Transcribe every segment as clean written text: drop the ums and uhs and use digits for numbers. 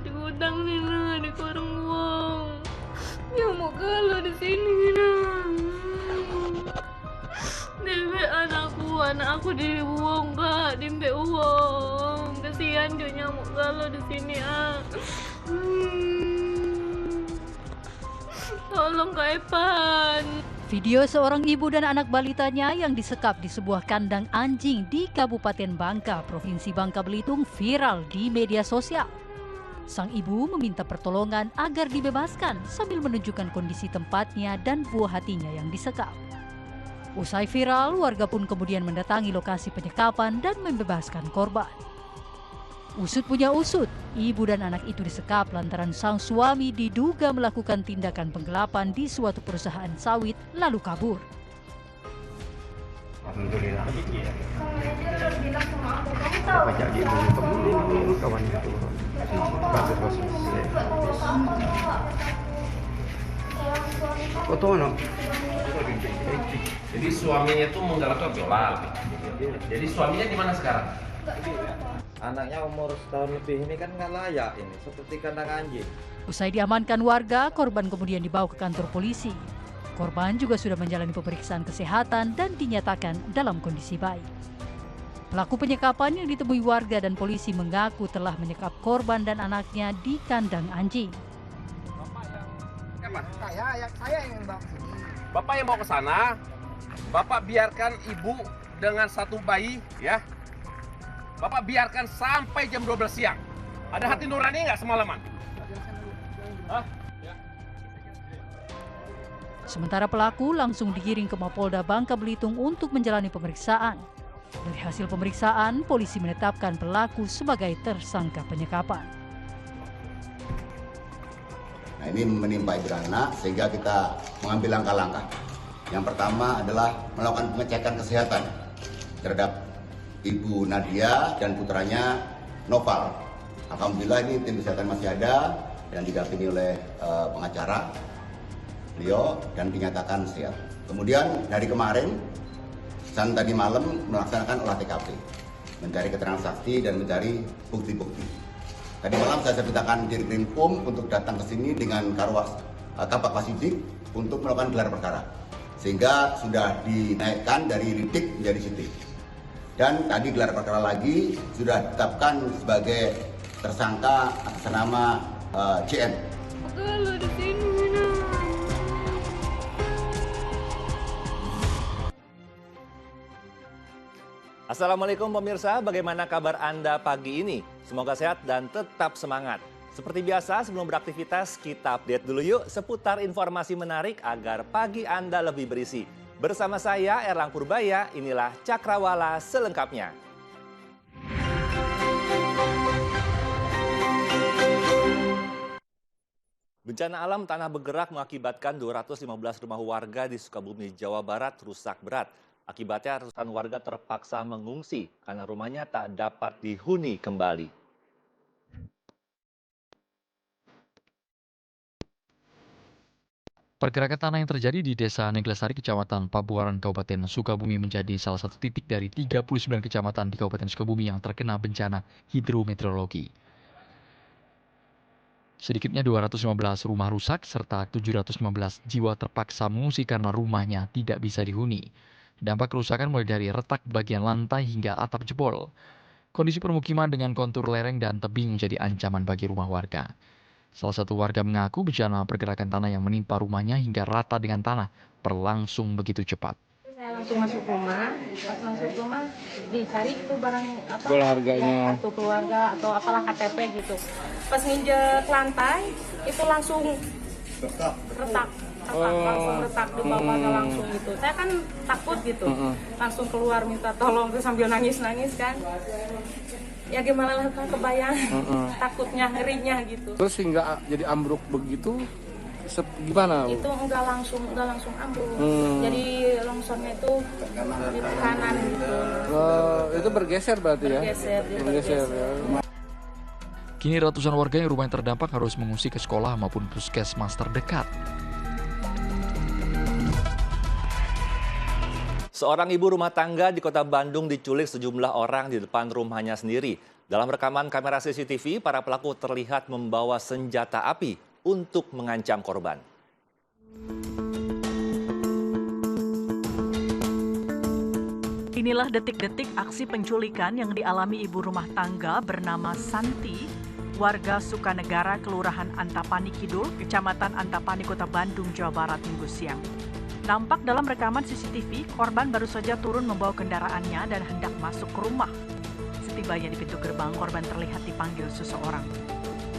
Diutang nih nah, di warung uang. Ya mau kalau di sini nah. Dimbe anak aku dibuang kak, dimbe uang. Kasihan dia nyamuk kalau di sini ah. Tolong Kak Evan. Video seorang ibu dan anak balitanya yang disekap di sebuah kandang anjing di Kabupaten Bangka, Provinsi Bangka Belitung viral di media sosial. Sang ibu meminta pertolongan agar dibebaskan sambil menunjukkan kondisi tempatnya dan buah hatinya yang disekap. Usai viral, warga pun kemudian mendatangi lokasi penyekapan dan membebaskan korban. Usut punya usut, ibu dan anak itu disekap lantaran sang suami diduga melakukan tindakan penggelapan di suatu perusahaan sawit lalu kabur. Alhamdulillah. Bilang sama aku, kamu tahu? Jadi kamu kawan itu. Jadi suaminya itu menggalakkan biola. Jadi suaminya di mana sekarang? Anaknya umur setahun lebih ini kan nggak layak ini, seperti kandang anjing. Usai diamankan warga, korban kemudian dibawa ke kantor polisi. Korban juga sudah menjalani pemeriksaan kesehatan dan dinyatakan dalam kondisi baik. Pelaku penyekapan yang ditemui warga dan polisi mengaku telah menyekap korban dan anaknya di kandang anjing. Saya yang bawa ke sini. Bapak yang bawa ke sana, Bapak biarkan ibu dengan satu bayi ya. Bapak biarkan sampai jam 12 siang. Ada hati nurani nggak semalaman? Hah? Sementara pelaku langsung digiring ke Mapolda Bangka Belitung untuk menjalani pemeriksaan. Dari hasil pemeriksaan, polisi menetapkan pelaku sebagai tersangka penyekapan. Nah, ini menimpa ibu dan anak sehingga kita mengambil langkah-langkah. Yang pertama adalah melakukan pengecekan kesehatan terhadap Ibu Nadia dan putranya Noval. Alhamdulillah ini tim kesehatan masih ada dan didampingi oleh pengacara beliau dan dinyatakan sehat. Kemudian dari kemarin dan tadi malam melaksanakan olah TKP, mencari keterangan saksi dan mencari bukti-bukti. Tadi malam saya ceritakan di Krimkum untuk datang ke sini dengan Kapak Wasidik untuk melakukan gelar perkara, sehingga sudah dinaikkan dari lidik menjadi sidik. Dan tadi gelar perkara lagi sudah ditetapkan sebagai tersangka atas nama CN. Kalau di sini nah. Assalamualaikum pemirsa, bagaimana kabar Anda pagi ini? Semoga sehat dan tetap semangat. Seperti biasa, sebelum beraktivitas, kita update dulu yuk seputar informasi menarik agar pagi Anda lebih berisi. Bersama saya, Erlang Purbaya, inilah Cakrawala selengkapnya. Bencana alam tanah bergerak mengakibatkan 215 rumah warga di Sukabumi, Jawa Barat rusak berat. Akibatnya ratusan warga terpaksa mengungsi karena rumahnya tak dapat dihuni kembali. Pergerakan tanah yang terjadi di Desa Neglasari, Kecamatan Pabuaran, Kabupaten Sukabumi menjadi salah satu titik dari 39 kecamatan di Kabupaten Sukabumi yang terkena bencana hidrometeorologi. Sedikitnya 215 rumah rusak serta 715 jiwa terpaksa mengungsi karena rumahnya tidak bisa dihuni. Dampak kerusakan mulai dari retak bagian lantai hingga atap jebol. Kondisi permukiman dengan kontur lereng dan tebing menjadi ancaman bagi rumah warga. Salah satu warga mengaku bencana pergerakan tanah yang menimpa rumahnya hingga rata dengan tanah berlangsung begitu cepat. Saya langsung masuk rumah, pas masuk rumah dicari itu barang apa? Keluarganya. Kartu keluarga atau apalah KTP gitu. Pas nginjek lantai itu langsung retak. Langsung retak di bawahnya langsung gitu. Saya kan takut gitu, langsung keluar minta tolong terus sambil nangis-nangis kan. Ya gimana lah kan kebayang, takutnya, ngerinya gitu. Terus hingga jadi ambruk begitu, gimana? Itu enggak langsung ambruk. Jadi longsornya itu di kanan gitu. Itu bergeser berarti ya? Bergeser. Ya. Kini ratusan warga yang rumahnya terdampak harus mengungsi ke sekolah maupun puskesmas terdekat. Seorang ibu rumah tangga di kota Bandung diculik sejumlah orang di depan rumahnya sendiri. Dalam rekaman kamera CCTV, para pelaku terlihat membawa senjata api untuk mengancam korban. Inilah detik-detik aksi penculikan yang dialami ibu rumah tangga bernama Santi, warga Sukanegara, Kelurahan Antapani Kidul, Kecamatan Antapani, Kota Bandung, Jawa Barat, Minggu siang. Nampak dalam rekaman CCTV, korban baru saja turun membawa kendaraannya dan hendak masuk ke rumah. Setibanya di pintu gerbang, korban terlihat dipanggil seseorang.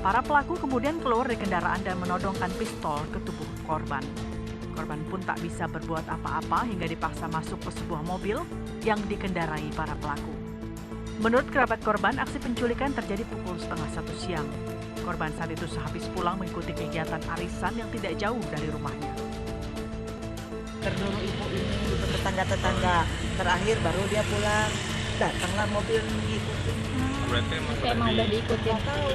Para pelaku kemudian keluar dari kendaraan dan menodongkan pistol ke tubuh korban. Korban pun tak bisa berbuat apa-apa hingga dipaksa masuk ke sebuah mobil yang dikendarai para pelaku. Menurut kerabat korban, aksi penculikan terjadi pukul 12:30 siang. Korban saat itu sehabis pulang mengikuti kegiatan arisan yang tidak jauh dari rumahnya. Terdulu ibu ini duduk tetangga-tetangga, terakhir baru dia pulang. Datanglah mobil ngikutin. Berarti emang udah diikutin. Tahu.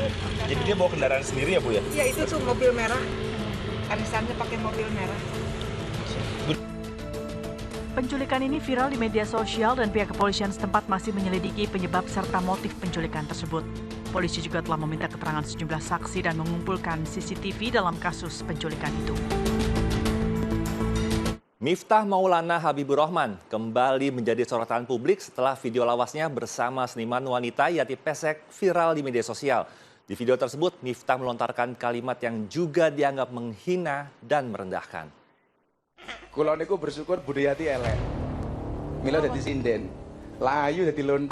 Jadi dia bawa kendaraan sendiri ya Bu ya? Iya itu tuh mobil merah. Arisannya pakai mobil merah. Penculikan ini viral di media sosial dan pihak kepolisian setempat masih menyelidiki penyebab serta motif penculikan tersebut. Polisi juga telah meminta keterangan sejumlah saksi dan mengumpulkan CCTV dalam kasus penculikan itu. Miftah Maulana Habibur Rahman kembali menjadi sorotan publik setelah video lawasnya bersama seniman wanita Yati Pesek viral di media sosial. Di video tersebut, Miftah melontarkan kalimat yang juga dianggap menghina dan merendahkan. Kulo niku bersyukur budayati elek. Mila dadi sinden. Layu dadi lon.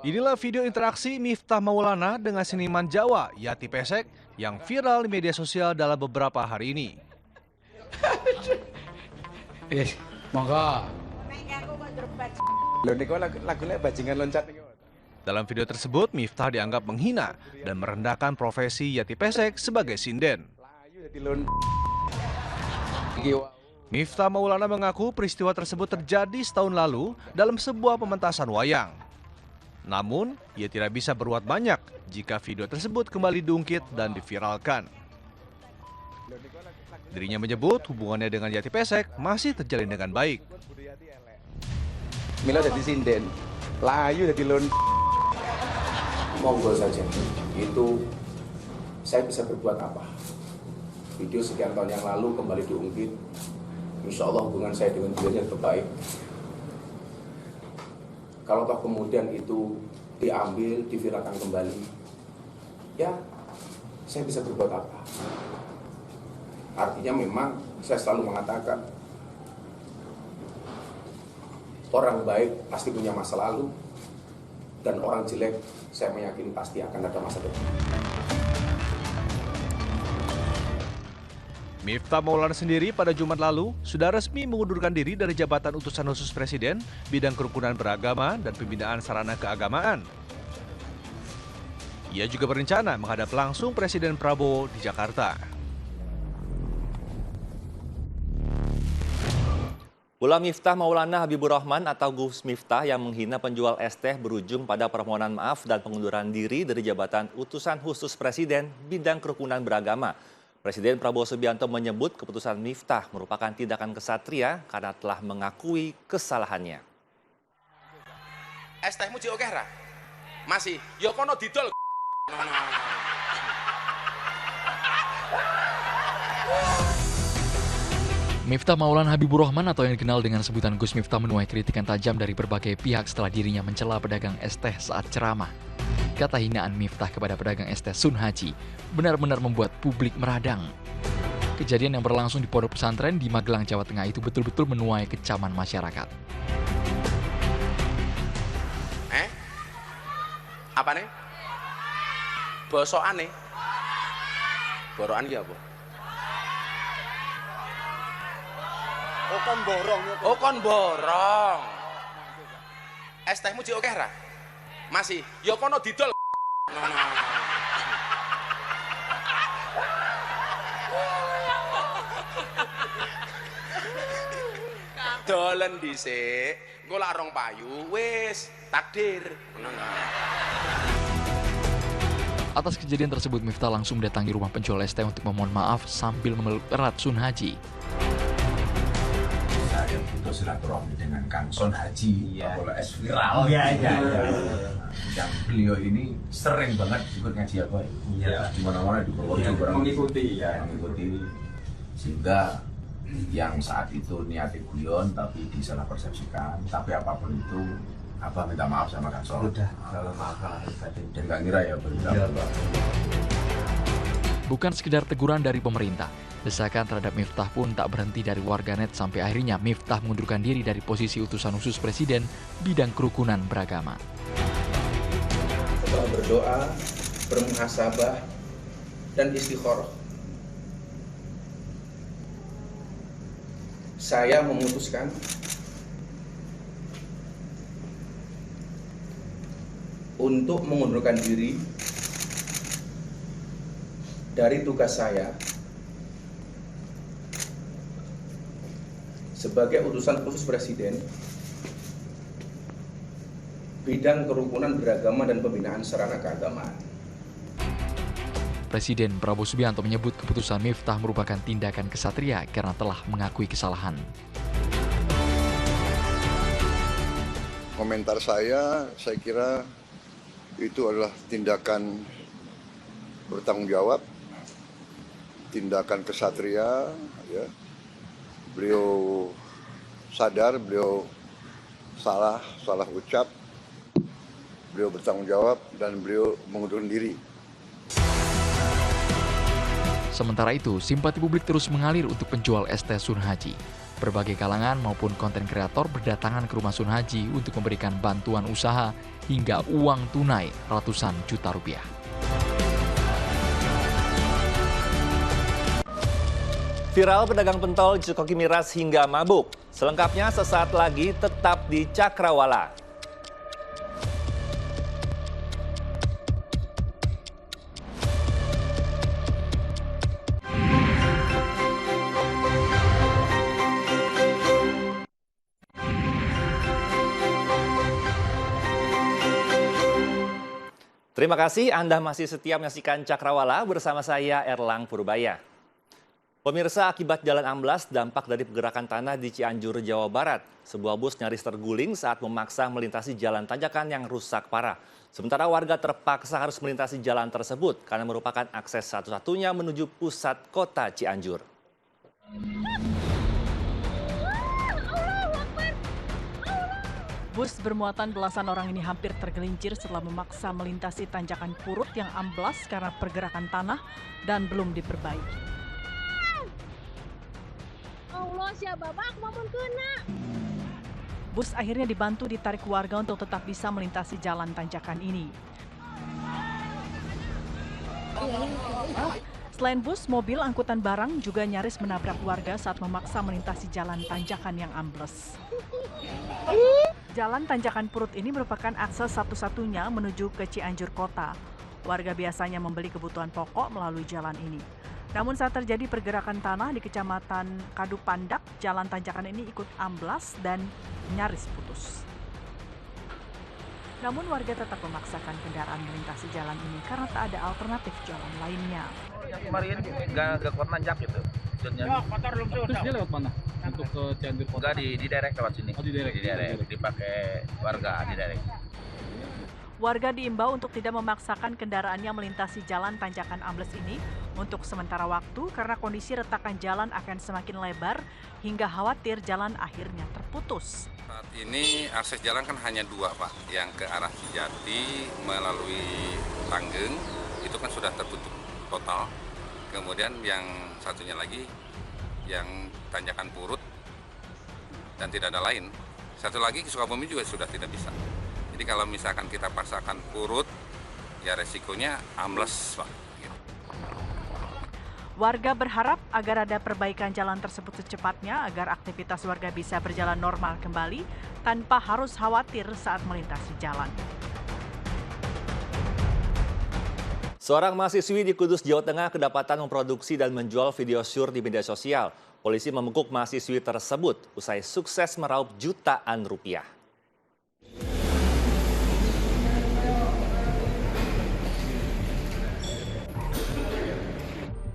Inilah video interaksi Miftah Maulana dengan seniman Jawa Yati Pesek yang viral di media sosial dalam beberapa hari ini. Monggo. Lho niku lagune bajingan loncat niku. Dalam video tersebut, Miftah dianggap menghina dan merendahkan profesi Yati Pesek sebagai sinden. Miftah Maulana mengaku peristiwa tersebut terjadi setahun lalu dalam sebuah pementasan wayang. Namun, ia tidak bisa berbuat banyak jika video tersebut kembali diungkit dan diviralkan. Dirinya menyebut hubungannya dengan Yati Pesek masih terjalin dengan baik. Mila dadi sinden. Layu dadi lon. Monggo saja. Itu saya bisa berbuat apa? Video sekian tahun yang lalu kembali diungkit. Insya Allah hubungan saya dengan beliau tetap baik. Kalau toh kemudian itu diambil, diviralkan kembali, ya saya bisa berbuat apa? Artinya memang saya selalu mengatakan orang baik pasti punya masa lalu dan orang jelek saya meyakini pasti akan ada masa depan. Miftah Maulana sendiri pada Jumat lalu sudah resmi mengundurkan diri dari jabatan utusan khusus Presiden bidang kerukunan beragama dan pembinaan sarana keagamaan. Ia juga berencana menghadap langsung Presiden Prabowo di Jakarta. Ulah Miftah Maulana Habibur Rahman atau Gus Miftah yang menghina penjual es teh berujung pada permohonan maaf dan pengunduran diri dari jabatan utusan khusus Presiden bidang kerukunan beragama. Presiden Prabowo Subianto menyebut keputusan Miftah merupakan tindakan kesatria karena telah mengakui kesalahannya. Es tehmu jek akeh ra? Masih, ya kono didol. Miftah Maulana Habibur Rahman atau yang dikenal dengan sebutan Gus Miftah menuai kritikan tajam dari berbagai pihak setelah dirinya mencela pedagang es teh saat ceramah. Kata hinaan Miftah kepada pedagang es teh Sun Haji benar-benar membuat publik meradang. Kejadian yang berlangsung di pondok pesantren di Magelang, Jawa Tengah itu betul-betul menuai kecaman masyarakat. Apa nih? Bosokan nih? Borokan ki apa? Oh kon borong. Oh kon borong. Es tehmu jek akeh ra? Masih, ya kono didol. Dolen dhisik, engko lak rong payu wis takdir. Atas kejadian tersebut, Miftah langsung mendatangi rumah penjual es teh untuk memohon maaf sambil memeluk erat Sun Haji. Saya butuh silaturahmi dengan Kang Sun Haji, kalau es viral. Iya. beliau ini sering banget ikut ngaji apa ya? Iya. Di mana-mana di Purworejo mengikuti sehingga yang saat itu niatnya guyon tapi disalah persepsikan. Tapi apapun itu, Abah minta maaf sama Kak Sol. Udah, kalau maaf dan nggak ngira ya berita. Bukan sekedar teguran dari pemerintah, desakan terhadap Miftah pun tak berhenti dari warganet sampai akhirnya Miftah mengundurkan diri dari posisi utusan khusus Presiden bidang kerukunan beragama. Setelah berdoa, bermuhasabah, dan istikharah, saya memutuskan untuk mengundurkan diri dari tugas saya sebagai utusan khusus Presiden bidang kerukunan beragama dan pembinaan sarana keagamaan. Presiden Prabowo Subianto menyebut keputusan Miftah merupakan tindakan kesatria karena telah mengakui kesalahan. Komentar saya kira itu adalah tindakan bertanggung jawab, tindakan kesatria, ya. Beliau sadar, beliau salah ucap, beliau bertanggung jawab, dan beliau mengundurkan diri. Sementara itu, simpati publik terus mengalir untuk penjual ST Sun Haji. Berbagai kalangan maupun konten kreator berdatangan ke rumah Sun Haji untuk memberikan bantuan usaha hingga uang tunai ratusan juta rupiah. Viral pedagang pentol dicekoki miras hingga mabuk. Selengkapnya sesaat lagi tetap di Cakrawala. Terima kasih Anda masih setia menyaksikan Cakrawala bersama saya Erlang Purbaya. Pemirsa, akibat jalan amblas dampak dari pergerakan tanah di Cianjur, Jawa Barat. Sebuah bus nyaris terguling saat memaksa melintasi jalan tanjakan yang rusak parah. Sementara warga terpaksa harus melintasi jalan tersebut karena merupakan akses satu-satunya menuju pusat kota Cianjur. Bus bermuatan belasan orang ini hampir tergelincir setelah memaksa melintasi tanjakan Purut yang amblas karena pergerakan tanah dan belum diperbaiki. Allah, siapa bak mau kena. Bus akhirnya dibantu ditarik warga untuk tetap bisa melintasi jalan tanjakan ini. Selain bus, mobil angkutan barang juga nyaris menabrak warga saat memaksa melintasi jalan tanjakan yang ambles. Jalan tanjakan Purut ini merupakan akses satu-satunya menuju ke Cianjur kota. Warga biasanya membeli kebutuhan pokok melalui jalan ini. Namun saat terjadi pergerakan tanah di Kecamatan Kadupandak, jalan tanjakan ini ikut amblas dan nyaris putus. Namun warga tetap memaksakan kendaraan melintasi jalan ini karena tak ada alternatif jalan lainnya. Kemarin nggak kuat nanjak gitu. Terus dia lewat mana? Untuk ke Cianjur kota? Enggak, di direct lewat sini. Oh, di direct. Dipakai warga di direct. Warga diimbau untuk tidak memaksakan kendaraannya melintasi jalan tanjakan ambles ini untuk sementara waktu karena kondisi retakan jalan akan semakin lebar hingga khawatir jalan akhirnya terputus. Saat ini akses jalan kan hanya dua, Pak. Yang ke arah Cijati melalui Langgeng itu kan sudah tertutup total. Kemudian yang satunya lagi yang tanjakan Purut dan tidak ada lain. Satu lagi ke Sukabumi juga sudah tidak bisa. Jadi kalau misalkan kita paksakan Purut, ya resikonya amblas, Pak. Warga berharap agar ada perbaikan jalan tersebut secepatnya agar aktivitas warga bisa berjalan normal kembali tanpa harus khawatir saat melintasi jalan. Seorang mahasiswi di Kudus, Jawa Tengah kedapatan memproduksi dan menjual video syur di media sosial. Polisi membekuk mahasiswi tersebut usai sukses meraup jutaan rupiah.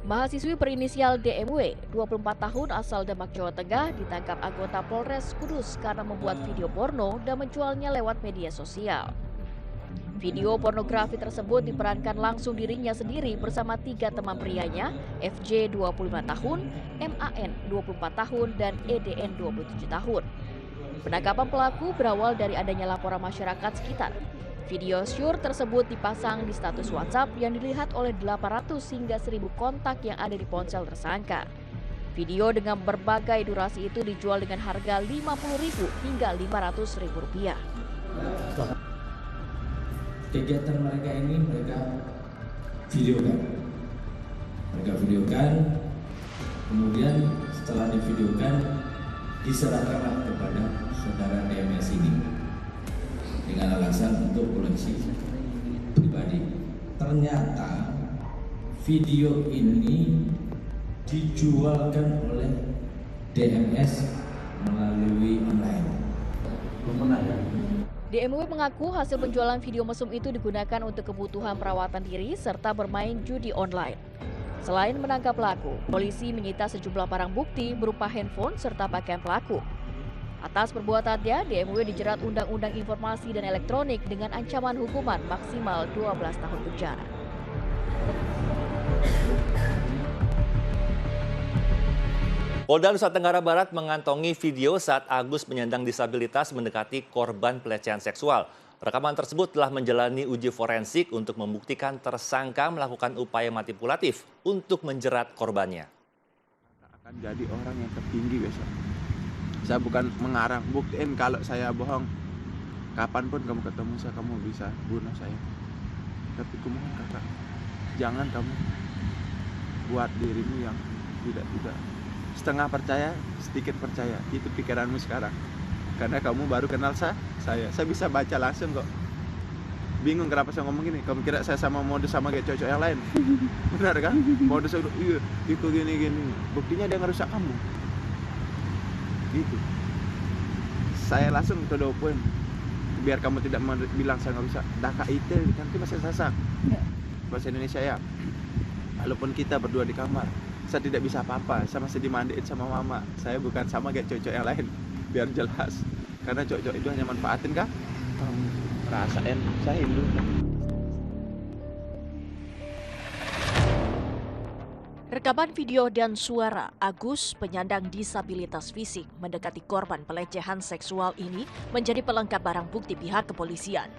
Mahasiswi berinisial DMW, 24 tahun asal Demak, Jawa Tengah, ditangkap anggota Polres Kudus karena membuat video porno dan menjualnya lewat media sosial. Video pornografi tersebut diperankan langsung dirinya sendiri bersama 3 teman prianya, FJ 25 tahun, MAN 24 tahun, dan EDN 27 tahun. Penangkapan pelaku berawal dari adanya laporan masyarakat sekitar. Video syur tersebut dipasang di status WhatsApp yang dilihat oleh 800 hingga 1000 kontak yang ada di ponsel tersangka. Video dengan berbagai durasi itu dijual dengan harga Rp50.000 hingga Rp500.000. Kegiatan mereka ini mereka videokan, kemudian setelah divideokan diserahkanlah kepada saudara DMS ini dengan alasan untuk koleksi pribadi. Ternyata video ini dijualkan oleh DMS melalui online. Belum pernah ya? DMW mengaku hasil penjualan video mesum itu digunakan untuk kebutuhan perawatan diri serta bermain judi online. Selain menangkap pelaku, polisi menyita sejumlah barang bukti berupa handphone serta pakaian pelaku. Atas perbuatannya, DMW dijerat Undang-Undang Informasi dan Elektronik dengan ancaman hukuman maksimal 12 tahun penjara. Polda Nusa Tenggara Barat mengantongi video saat Agus penyandang disabilitas mendekati korban pelecehan seksual. Rekaman tersebut telah menjalani uji forensik untuk membuktikan tersangka melakukan upaya manipulatif untuk menjerat korbannya. Akan jadi orang yang tertinggi besok. Saya bukan mengarang, buktiin kalau saya bohong. Kapanpun kamu ketemu saya, kamu bisa bunuh saya. Tapi kumohon kakak, jangan kamu buat dirimu yang tidak setengah percaya, sedikit percaya. Itu pikiranmu sekarang. Karena kamu baru kenal saya bisa baca langsung kok. Bingung kenapa saya ngomong gini. Kamu kira saya sama modus sama kayak cowok yang lain? Benar kan? Modus iya, itu gini. Buktinya dia ngerusak kamu. Gitu. Saya langsung to the point. Biar kamu tidak bilang saya ngerusak. Daka itu nanti masih sasak. Bahasa Indonesia ya. Walaupun kita berdua di kamar, saya tidak bisa apa-apa, saya masih dimandiin sama mama. Saya bukan sama kayak cowok yang lain, biar jelas. Karena cowok itu hanya manfaatin kah? Rasain, saya Hindu. Rekaman video dan suara Agus penyandang disabilitas fisik mendekati korban pelecehan seksual ini menjadi pelengkap barang bukti pihak kepolisian.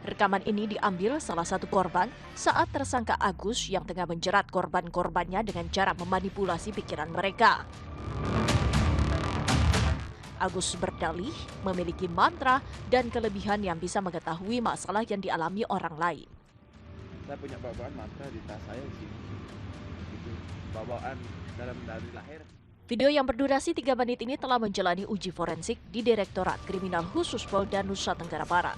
Rekaman ini diambil salah satu korban saat tersangka Agus yang tengah menjerat korban-korbannya dengan cara memanipulasi pikiran mereka. Agus berdalih memiliki mantra dan kelebihan yang bisa mengetahui masalah yang dialami orang lain. Saya punya bawaan mantra di tas saya di sini. Itu bawaan dari lahir. Video yang berdurasi 3 menit ini telah menjalani uji forensik di Direktorat Kriminal Khusus Polda Nusa Tenggara Barat.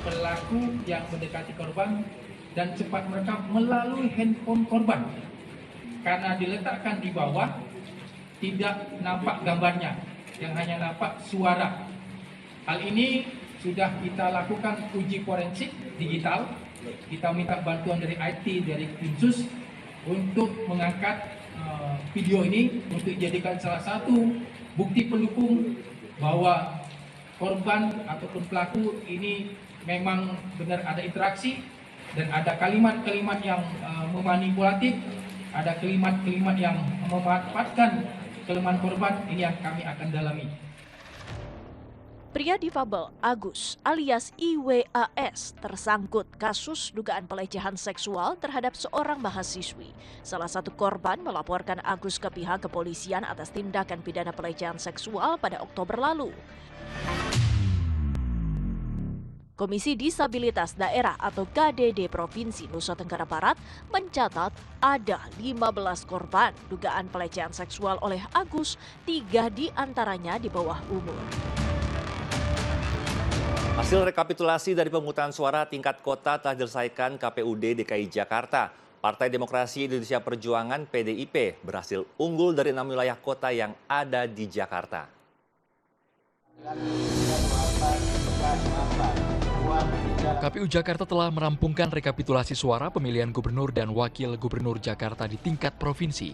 Pelaku yang mendekati korban dan cepat merekam melalui handphone korban. Karena diletakkan di bawah, tidak nampak gambarnya, yang hanya nampak suara. Hal ini sudah kita lakukan uji forensik digital. Kita minta bantuan dari IT, dari Krimsus untuk mengangkat video ini untuk dijadikan salah satu bukti pendukung bahwa korban ataupun pelaku ini memang benar ada interaksi dan ada kalimat-kalimat yang memanipulatif, ada kalimat-kalimat yang memanfaatkan kelemahan korban. Ini yang kami akan dalami. Pria difabel Agus alias IWAS tersangkut kasus dugaan pelecehan seksual terhadap seorang mahasiswi. Salah satu korban melaporkan Agus ke pihak kepolisian atas tindakan pidana pelecehan seksual pada Oktober lalu. Komisi Disabilitas Daerah atau KDD Provinsi Nusa Tenggara Barat mencatat ada 15 korban dugaan pelecehan seksual oleh Agus, 3 diantaranya di bawah umur. Hasil rekapitulasi dari pemungutan suara tingkat kota telah diselesaikan KPUD DKI Jakarta. Partai Demokrasi Indonesia Perjuangan PDIP berhasil unggul dari 6 wilayah kota yang ada di Jakarta. KPU Jakarta telah merampungkan rekapitulasi suara pemilihan gubernur dan wakil gubernur Jakarta di tingkat provinsi.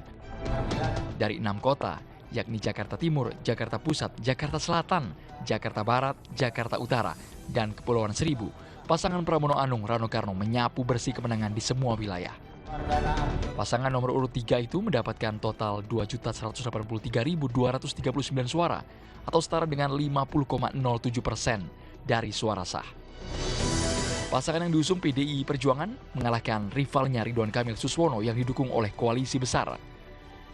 Dari 6 kota, yakni Jakarta Timur, Jakarta Pusat, Jakarta Selatan, Jakarta Barat, Jakarta Utara, dan Kepulauan Seribu, pasangan Pramono Anung Rano Karno menyapu bersih kemenangan di semua wilayah. Pasangan nomor urut 3 itu mendapatkan total 2.183.239 suara atau setara dengan 50,07% dari suara sah. Pasangan yang diusung PDI Perjuangan mengalahkan rivalnya Ridwan Kamil Suswono yang didukung oleh koalisi besar.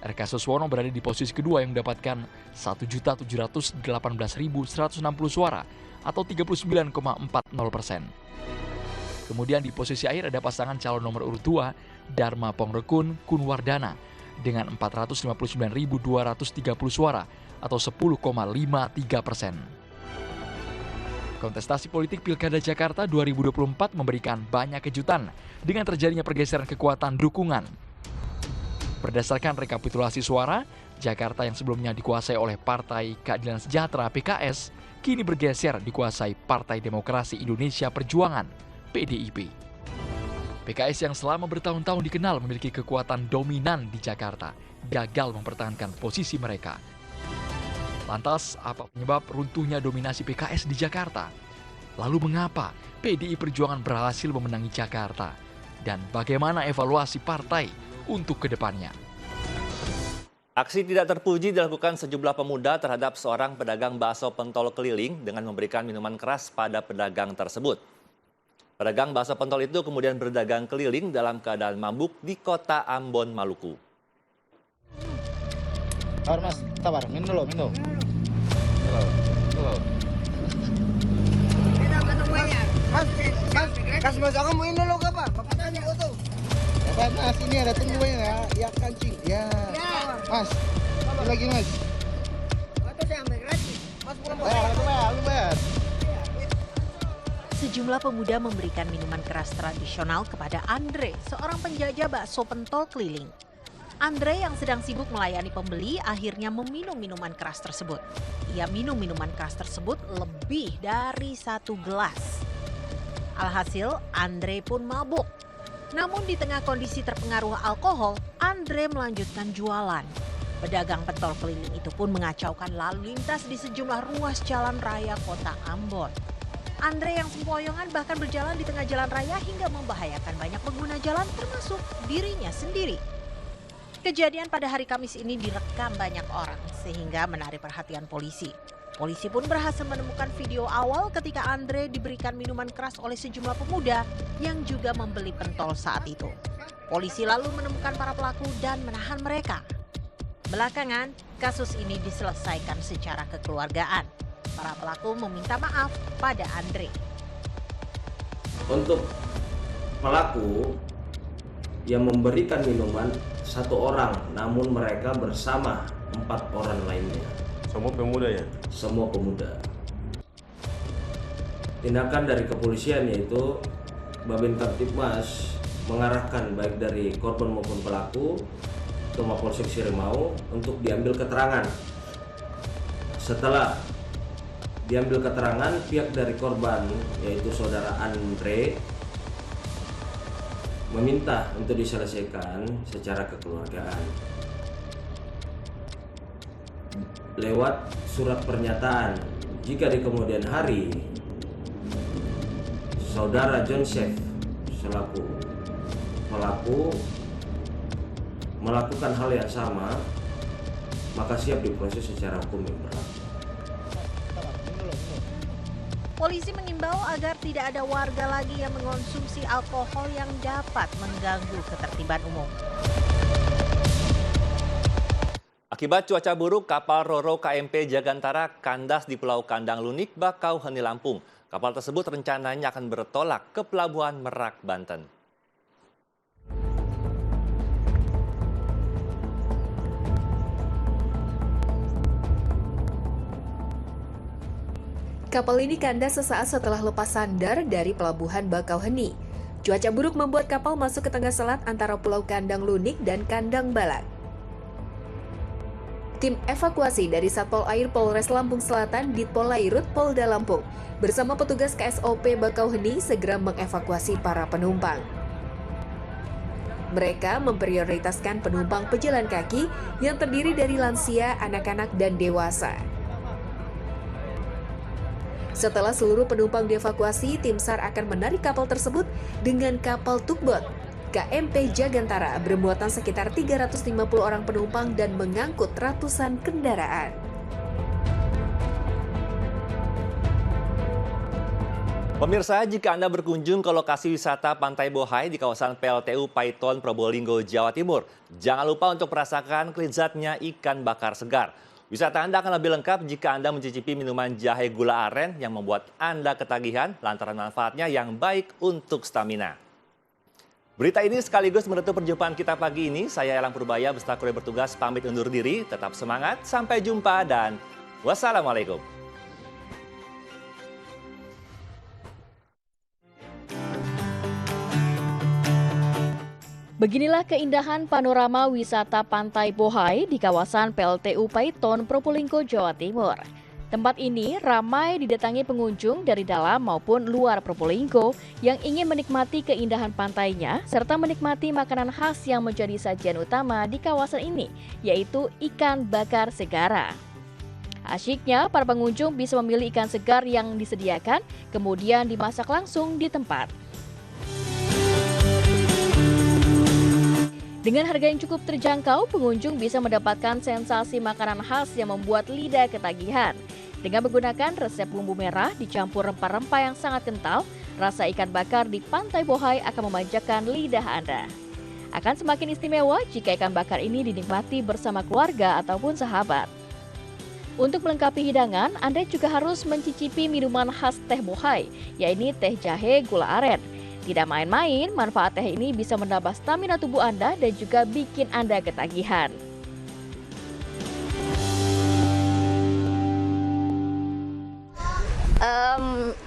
RK Suswono berada di posisi kedua yang mendapatkan 1.718.160 suara atau 39,40%. Kemudian di posisi akhir ada pasangan calon nomor urut 2, Dharma Pongrekun Kunwardana dengan 459.230 suara atau 10,53%. Kontestasi politik Pilkada Jakarta 2024 memberikan banyak kejutan dengan terjadinya pergeseran kekuatan dukungan. Berdasarkan rekapitulasi suara, Jakarta yang sebelumnya dikuasai oleh Partai Keadilan Sejahtera (PKS) kini bergeser dikuasai Partai Demokrasi Indonesia Perjuangan (PDIP). PKS yang selama bertahun-tahun dikenal memiliki kekuatan dominan di Jakarta gagal mempertahankan posisi mereka. Lantas, apa penyebab runtuhnya dominasi PKS di Jakarta? Lalu mengapa PDI Perjuangan berhasil memenangi Jakarta? Dan bagaimana evaluasi partai untuk kedepannya? Aksi tidak terpuji dilakukan sejumlah pemuda terhadap seorang pedagang bakso pentol keliling dengan memberikan minuman keras pada pedagang tersebut. Pedagang bakso pentol itu kemudian berdagang keliling dalam keadaan mabuk di kota Ambon, Maluku. Sabar mas, sabar, minum dulu, minum. Mas, kasih mas aku mau ini dulu apa? Bapak tanya tuh. Bapak mas, ini ada tunggu ya, ya kancing, ya. Mas, lagi mas. Atau saya ambil gratis. Mas pulang lu bayar. Sejumlah pemuda memberikan minuman keras tradisional kepada Andre, seorang penjajah bakso pentol keliling. Andre yang sedang sibuk melayani pembeli akhirnya meminum minuman keras tersebut. Ia minum minuman keras tersebut lebih dari 1 gelas. Alhasil, Andre pun mabuk. Namun di tengah kondisi terpengaruh alkohol, Andre melanjutkan jualan. Pedagang pentol keliling itu pun mengacaukan lalu lintas di sejumlah ruas jalan raya kota Ambon. Andre yang sempoyongan bahkan berjalan di tengah jalan raya hingga membahayakan banyak pengguna jalan termasuk dirinya sendiri. Kejadian pada hari Kamis ini direkam banyak orang sehingga menarik perhatian polisi. Polisi pun berhasil menemukan video awal ketika Andre diberikan minuman keras oleh sejumlah pemuda yang juga membeli pentol saat itu. Polisi lalu menemukan para pelaku dan menahan mereka. Belakangan, kasus ini diselesaikan secara kekeluargaan. Para pelaku meminta maaf pada Andre. Untuk pelaku yang memberikan minuman 1 orang, namun mereka bersama 4 orang lainnya. Semua pemuda ya? Semua pemuda. Tindakan dari kepolisian yaitu Babin Kamtibmas mengarahkan baik dari korban maupun pelaku ke Mapolsek Sirimau untuk diambil keterangan. Setelah diambil keterangan, pihak dari korban yaitu saudara Andre meminta untuk diselesaikan secara kekeluargaan lewat surat pernyataan. Jika di kemudian hari saudara Joseph selaku pelaku melakukan hal yang sama, maka siap diproses secara hukum yang berlaku. Polisi mengimbau agar tidak ada warga lagi yang mengonsumsi alkohol yang dapat mengganggu ketertiban umum. Akibat cuaca buruk, kapal Roro KMP Jagantara kandas di Pulau Kandang Lunik, Bakauheni, Lampung. Kapal tersebut rencananya akan bertolak ke Pelabuhan Merak, Banten. Kapal ini kandas sesaat setelah lepas sandar dari Pelabuhan Bakauheni. Cuaca buruk membuat kapal masuk ke tengah selat antara Pulau Kandang Lunik dan Kandang Balat. Tim evakuasi dari Satpol Air Polres Lampung Selatan, Ditpol Lairut, Polda Lampung, bersama petugas KSOP Bakauheni segera mengevakuasi para penumpang. Mereka memprioritaskan penumpang pejalan kaki yang terdiri dari lansia, anak-anak, dan dewasa. Setelah seluruh penumpang dievakuasi, tim SAR akan menarik kapal tersebut dengan kapal tugboat KMP Jagantara bermuatan sekitar 350 orang penumpang dan mengangkut ratusan kendaraan. Pemirsa, jika Anda berkunjung ke lokasi wisata Pantai Bohai di kawasan PLTU Paiton, Probolinggo, Jawa Timur, jangan lupa untuk merasakan kelezatnya ikan bakar segar. Wisata Anda akan lebih lengkap jika Anda mencicipi minuman jahe gula aren yang membuat Anda ketagihan lantaran manfaatnya yang baik untuk stamina. Berita ini sekaligus menutup perjumpaan kita pagi ini. Saya Elang Purbaya beserta kru bertugas pamit undur diri. Tetap semangat, sampai jumpa dan wassalamualaikum. Beginilah keindahan panorama wisata Pantai Bohai di kawasan PLTU Paiton, Probolinggo, Jawa Timur. Tempat ini ramai didatangi pengunjung dari dalam maupun luar Probolinggo yang ingin menikmati keindahan pantainya serta menikmati makanan khas yang menjadi sajian utama di kawasan ini, yaitu ikan bakar segara. Asyiknya, para pengunjung bisa memilih ikan segar yang disediakan, kemudian dimasak langsung di tempat. Dengan harga yang cukup terjangkau, pengunjung bisa mendapatkan sensasi makanan khas yang membuat lidah ketagihan. Dengan menggunakan resep bumbu merah dicampur rempah-rempah yang sangat kental, rasa ikan bakar di Pantai Bohai akan memanjakan lidah Anda. Akan semakin istimewa jika ikan bakar ini dinikmati bersama keluarga ataupun sahabat. Untuk melengkapi hidangan, Anda juga harus mencicipi minuman khas teh Bohai, yaitu teh jahe gula aren. Tidak main-main, manfaat teh ini bisa menambah stamina tubuh Anda dan juga bikin Anda ketagihan.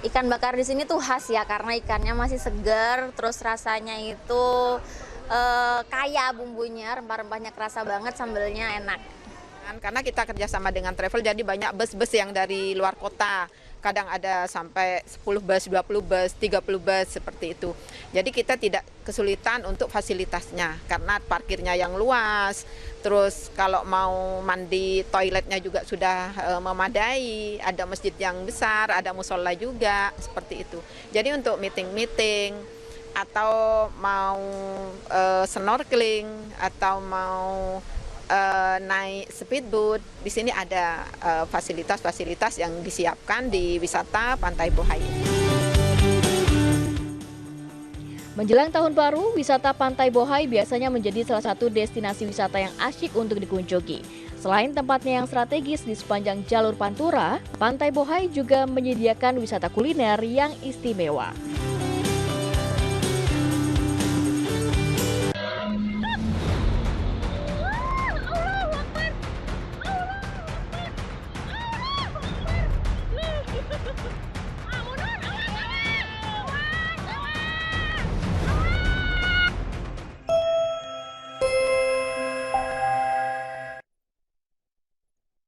Ikan bakar di sini tuh khas ya, karena ikannya masih segar, terus rasanya itu kaya bumbunya, rempah-rempahnya kerasa banget, sambelnya enak. Karena kita kerjasama dengan travel, jadi banyak bus-bus yang dari luar kota. Kadang ada sampai 10 bus, 20 bus, 30 bus, seperti itu. Jadi kita tidak kesulitan untuk fasilitasnya, karena parkirnya yang luas. Terus kalau mau mandi, toiletnya juga sudah memadai, ada masjid yang besar, ada musola juga, seperti itu. Jadi untuk meeting-meeting, atau mau snorkeling, atau mau naik speedboat, di sini ada fasilitas-fasilitas yang disiapkan di wisata Pantai Bohai. Menjelang tahun baru, wisata Pantai Bohai biasanya menjadi salah satu destinasi wisata yang asyik untuk dikunjungi. Selain tempatnya yang strategis di sepanjang jalur Pantura, Pantai Bohai juga menyediakan wisata kuliner yang istimewa.